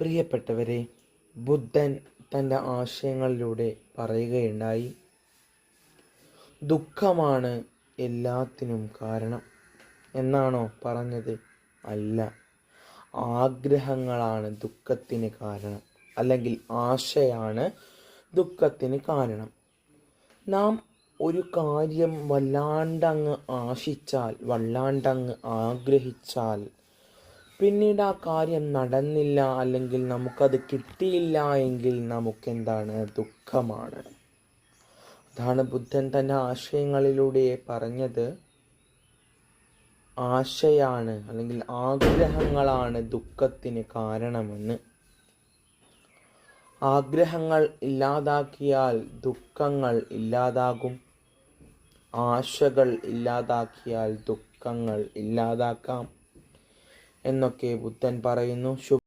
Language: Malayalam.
പ്രിയപ്പെട്ടവരെ, ബുദ്ധൻ തൻ്റെ ആശയങ്ങളിലൂടെ പറയുകയുണ്ടായി, ദുഃഖമാണ് എല്ലാത്തിനും കാരണം എന്നാണോ പറഞ്ഞത്? അല്ല, ആഗ്രഹങ്ങളാണ് ദുഃഖത്തിന് കാരണം, അല്ലെങ്കിൽ ആശയാണ് ദുഃഖത്തിന് കാരണം. നാം ഒരു കാര്യം വല്ലാണ്ടങ്ങ് ആശിച്ചാൽ, വല്ലാണ്ടങ്ങ് ആഗ്രഹിച്ചാൽ, പിന്നീട് ആ കാര്യം നടന്നില്ല, അല്ലെങ്കിൽ നമുക്കത് കിട്ടിയില്ല എങ്കിൽ നമുക്കെന്താണ്? ദുഃഖമാണ്. അതാണ് ബുദ്ധൻ തൻ്റെ ആശയങ്ങളിലൂടെ പറഞ്ഞത്. ആശയാണ്, അല്ലെങ്കിൽ ആഗ്രഹങ്ങളാണ് ദുഃഖത്തിന് കാരണമെന്ന്. ആഗ്രഹങ്ങൾ ഇല്ലാതാക്കിയാൽ ദുഃഖങ്ങൾ ഇല്ലാതാകും. ആശകൾ ഇല്ലാതാക്കിയാൽ ദുഃഖങ്ങൾ ഇല്ലാതാക്കാം എന്നൊക്കെ ബുദ്ധൻ പറയുന്നു.